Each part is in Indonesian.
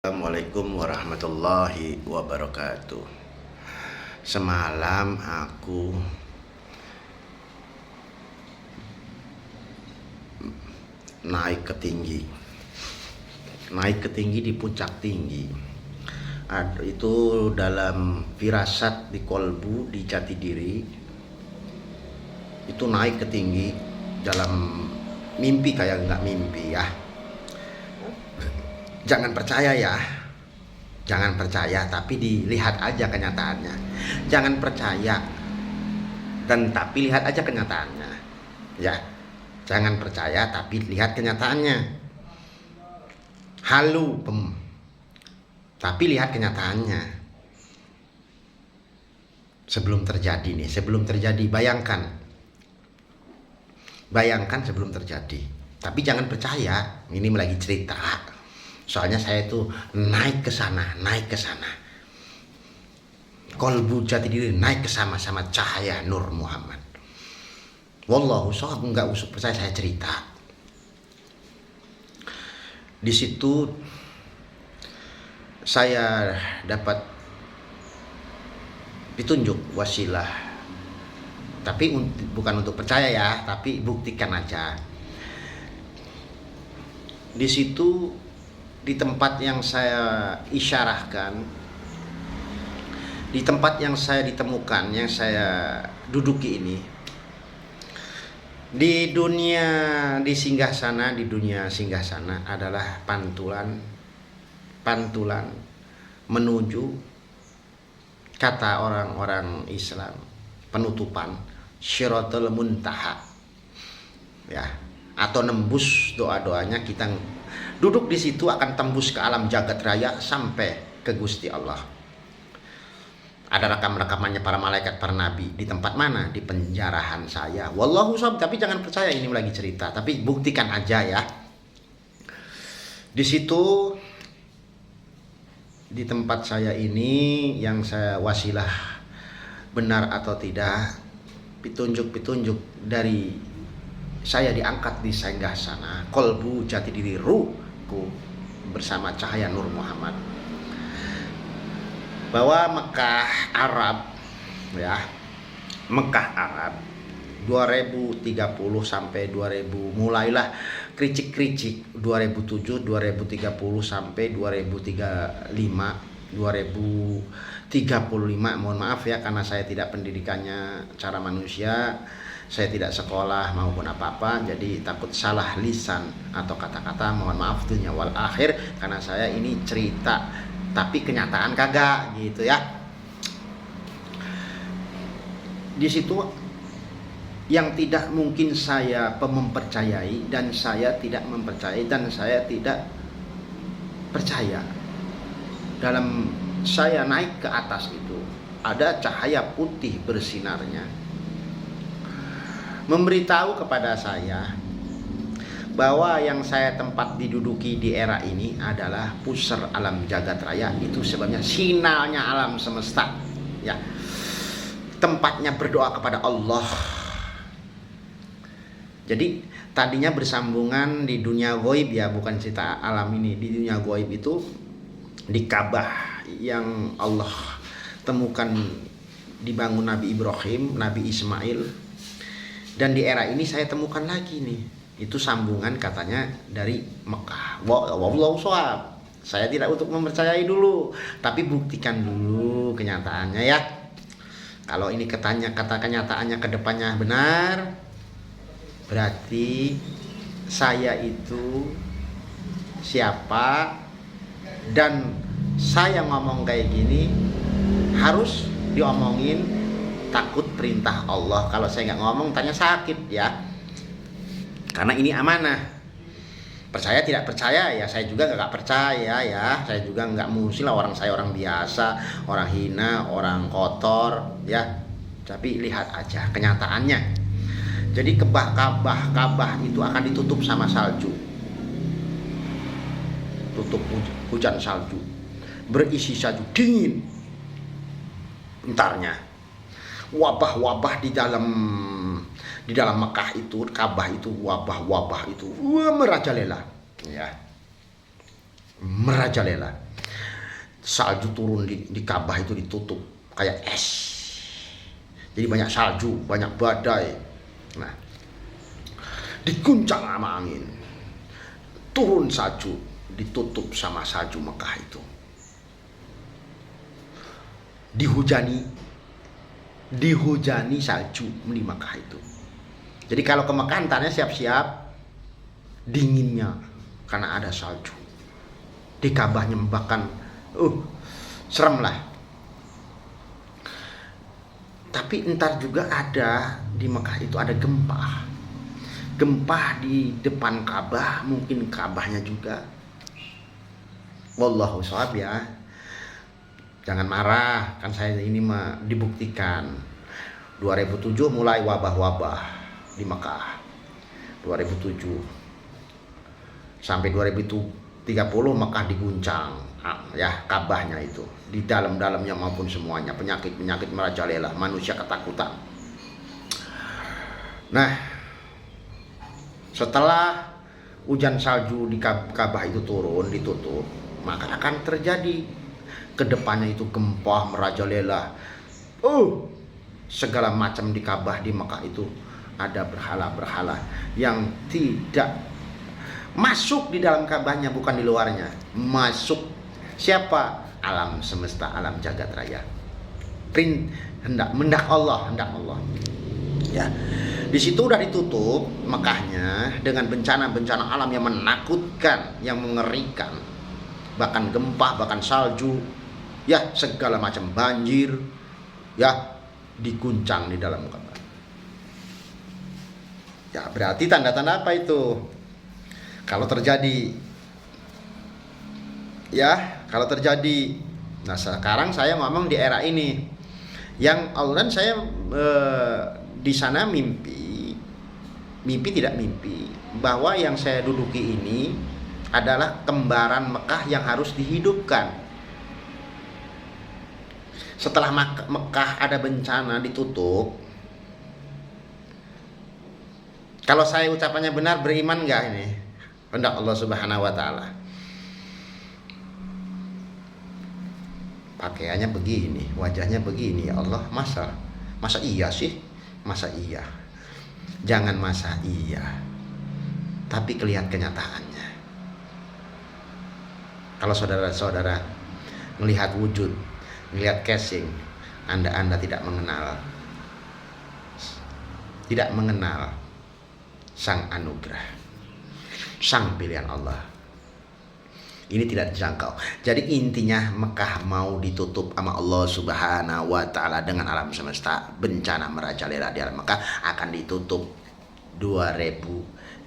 Assalamualaikum warahmatullahi wabarakatuh. Semalam aku naik ke tinggi di puncak tinggi. Itu dalam firasat di kolbu, di jati diri. Itu naik ke tinggi dalam mimpi, kayak nggak mimpi ya. Jangan percaya tapi dilihat aja kenyataannya. Jangan percaya tapi lihat aja kenyataannya ya. Jangan percaya tapi lihat kenyataannya. Tapi lihat kenyataannya. Sebelum terjadi bayangkan sebelum terjadi. Tapi jangan percaya, ini lagi cerita. Soalnya saya itu naik ke sana. Kolbu jati diri naik ke sama cahaya Nur Muhammad. Wallahu shawab, enggak usah percaya, saya cerita. Di situ saya dapat ditunjuk wasilah. Tapi bukan untuk percaya ya, tapi buktikan aja. Di situ, di tempat yang saya isyarahkan, di tempat yang saya ditemukan, yang saya duduki ini, di dunia singgasana adalah pantulan menuju, kata orang-orang Islam, penutupan Syiratul Muntaha ya, atau nembus doa-doanya. Kita duduk di situ akan tembus ke alam jagat raya sampai ke Gusti Allah. Ada rekam-rekamannya para malaikat, para nabi. Di tempat mana? Di penjarahan saya. Wallahu shawab, tapi jangan percaya, ini lagi cerita. Tapi buktikan aja ya. Di situ, di tempat saya ini, yang saya wasilah benar atau tidak, petunjuk dari saya diangkat di singgasana kolbu jati diri ruhku bersama cahaya Nur Muhammad, bahwa Mekah Arab 2030 sampai 2000, mulailah kricik 2007, 2030 sampai 2035. Mohon maaf ya, karena saya tidak pendidikannya cara manusia, saya tidak sekolah maupun apa-apa, jadi takut salah lisan atau kata-kata. Mohon maaf dunia wal akhir, karena saya ini cerita tapi kenyataan kagak gitu ya. Di situ yang tidak mungkin saya mempercayai, dan saya tidak mempercayai, dan saya tidak percaya. Dalam saya naik ke atas itu ada cahaya putih bersinarnya, memberitahu kepada saya bahwa yang saya tempat diduduki di era ini adalah pusar alam jagat raya. Itu sebabnya sinalnya alam semesta ya, tempatnya berdoa kepada Allah. Jadi tadinya bersambungan di dunia ghaib ya, bukan cerita alam ini. Di dunia ghaib itu, di Ka'bah yang Allah temukan dibangun Nabi Ibrahim, Nabi Ismail, dan di era ini saya temukan lagi nih. Itu sambungan katanya dari Mekah. Wallahu shawab. Saya tidak untuk mempercayai dulu, tapi buktikan dulu kenyataannya ya. Kalau ini kata kenyataannya ke depannya benar, berarti saya itu siapa, dan saya ngomong kayak gini harus diomongin, takut perintah Allah. Kalau saya nggak ngomong, tanya sakit ya. Karena ini amanah. Percaya tidak percaya ya, saya juga nggak percaya ya. Saya juga nggak musil, saya orang biasa, orang hina, orang kotor ya. Tapi lihat aja kenyataannya. Jadi Ka'bah itu akan ditutup sama salju. Tutup hujan salju, berisi salju dingin. Entarnya wabah-wabah di dalam Mekah itu, Ka'bah itu, wabah-wabah itu merajalela ya, merajalela. salju turun di Ka'bah itu ditutup kayak es. Jadi banyak salju, banyak badai. Nah, diguncang sama angin. Turun salju, ditutup sama salju Mekah itu. Dihujani salju di Mekah itu. Jadi kalau ke Mekah antaranya siap-siap dinginnya karena ada salju. Di Ka'bahnya bahkan serem lah. Tapi entar juga ada di Mekah itu ada gempa. Gempa di depan Ka'bah, mungkin Ka'bahnya juga. Wallahu shawab ya. Jangan marah, kan saya ini mah dibuktikan. 2007 mulai wabah-wabah di Mekah. 2007 sampai 2030 Mekah diguncang, ya Ka'bahnya itu, di dalam-dalamnya maupun semuanya, penyakit merajalela, manusia ketakutan. Nah, setelah hujan salju di Ka'bah itu turun, ditutup, maka akan terjadi kedepannya itu gempa merajalela. Segala macam di Ka'bah di Mekah itu ada berhala-berhala yang tidak masuk di dalam Ka'bahnya, bukan di luarnya. Masuk siapa? Alam semesta, alam jagat raya. Hendak Allah. Ya. Di situ udah ditutup Mekahnya dengan bencana-bencana alam yang menakutkan, yang mengerikan. Bahkan gempa, bahkan salju, ya segala macam banjir, ya diguncang di dalam Ka'bah. Ya berarti tanda-tanda apa itu? Kalau terjadi, nah sekarang saya ngomong di era ini, yang Allah, saya di sana mimpi tidak mimpi, bahwa yang saya duduki ini adalah kembaran Mekah yang harus dihidupkan. Setelah Mekah ada bencana ditutup, kalau saya ucapannya benar, beriman nggak ini? Hendak Allah Subhanahu wa Ta'ala. Pakaiannya begini, wajahnya begini, ya Allah, masa iya sih? Masa iya? Jangan masa iya, tapi kelihatan kenyataannya. Kalau saudara-saudara melihat wujud, melihat casing, Anda tidak mengenal sang anugerah, sang pilihan Allah. Ini tidak dijangkau. Jadi intinya Mekah mau ditutup sama Allah Subhanahu wa Ta'ala dengan alam semesta. Bencana merajalela di alam Mekah akan ditutup 2035.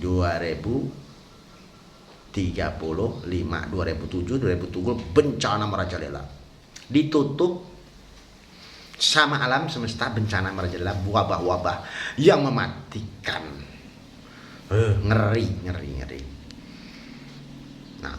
2007 bencana merajalela ditutup sama alam semesta, bencana merajalela, wabah-wabah yang mematikan. Ngeri. Nah,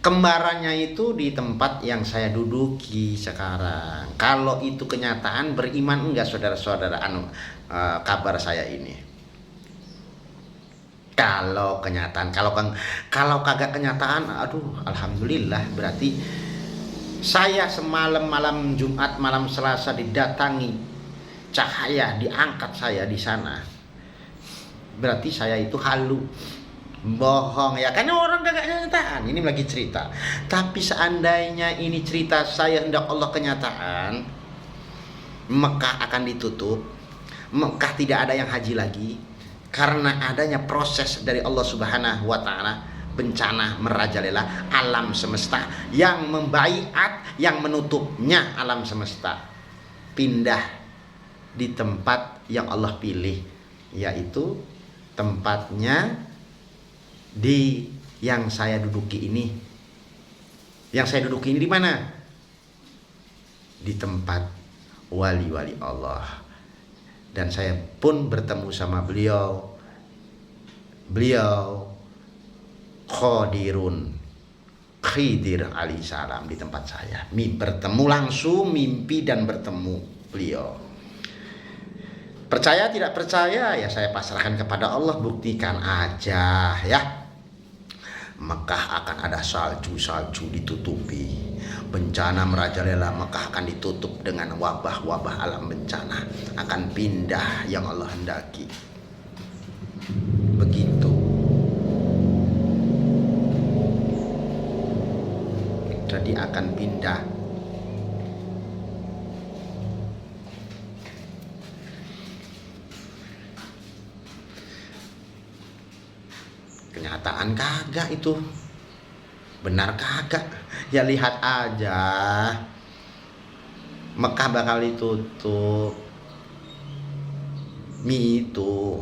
kembarannya itu di tempat yang saya duduki sekarang. Kalau itu kenyataan, beriman enggak saudara-saudara kabar saya ini? Kalau kenyataan, kalau kagak kenyataan, alhamdulillah, berarti saya semalam malam Jumat, malam Selasa didatangi cahaya, diangkat saya di sana. Berarti saya itu halu, bohong ya, karena orang kagak kenyataan. Ini lagi cerita. Tapi seandainya ini cerita saya hendak Allah kenyataan, Mekah akan ditutup, Mekah tidak ada yang haji lagi, karena adanya proses dari Allah Subhanahu wa Ta'ala, bencana merajalela alam semesta yang membaiat, yang menutupnya alam semesta, pindah di tempat yang Allah pilih, yaitu tempatnya di yang saya duduki ini. Yang saya duduki ini di mana? Di tempat wali-wali Allah. Dan saya pun bertemu sama beliau Khidir alaihissalam di tempat saya. Bertemu langsung, mimpi dan bertemu beliau. Percaya tidak percaya ya saya pasrahkan kepada Allah, buktikan aja ya. Mekah akan ada salju ditutupi. Bencana merajalela Mekah akan ditutup dengan wabah-wabah alam bencana. Akan pindah yang Allah hendaki. Begitu. Jadi akan pindah. Kenyataan kagak itu. Benar kagak? Ya lihat aja. Mekah bakal ditutup. Itu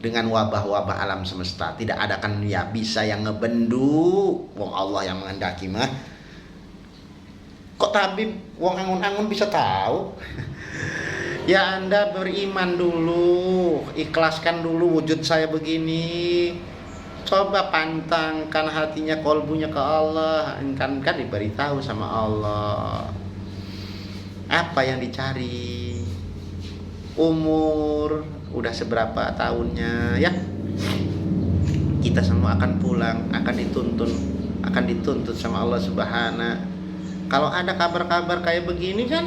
dengan wabah-wabah alam semesta. Tidak ada kan ya bisa yang ngebendu. Wong Allah yang menghendaki mah. Kok tabib wong angun-angun bisa tahu? Ya Anda beriman dulu, ikhlaskan dulu wujud saya begini. Coba pantangkan hatinya, kolbunya ke Allah. Kan diberitahu sama Allah apa yang dicari. Umur udah seberapa tahunnya ya. Kita semua akan pulang, akan dituntut sama Allah Subhanahu. Kalau ada kabar-kabar kayak begini kan,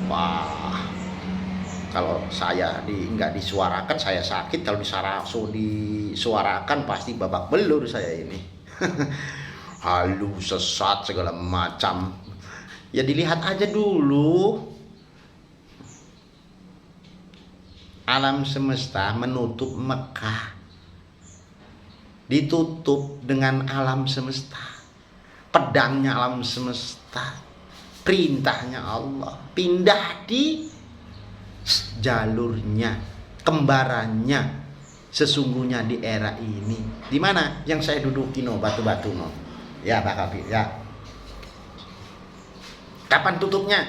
wah, kalau saya nggak disuarakan saya sakit, kalau disuarakan pasti babak belur saya ini. Halu, sesat, segala macam. Ya dilihat aja dulu. Alam semesta menutup Mekah. Ditutup dengan alam semesta. Pedangnya alam semesta. Perintahnya Allah. Pindah di jalurnya, kembarannya sesungguhnya di era ini. Di mana yang saya duduki batu-batu ya Pak Kabir ya. Kapan tutupnya?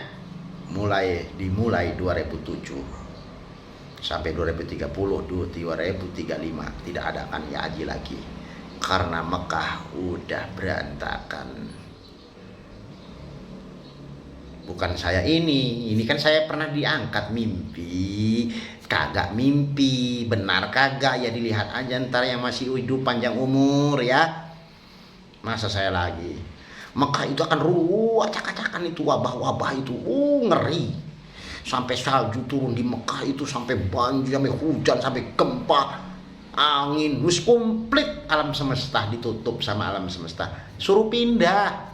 Dimulai 2007 sampai 2030, 2035 tidak ada kan ya haji lagi karena Mekah udah berantakan. Bukan saya ini kan saya pernah diangkat mimpi, kagak mimpi, benar kagak ya dilihat aja ntar yang masih hidup panjang umur ya. Masa saya lagi. Mekah itu akan acak-acakan itu wabah-wabah itu, ngeri. Sampai salju turun di Mekah itu, sampai banjir, sampai hujan, sampai gempa, angin, wis komplit alam semesta ditutup sama alam semesta. Suruh pindah.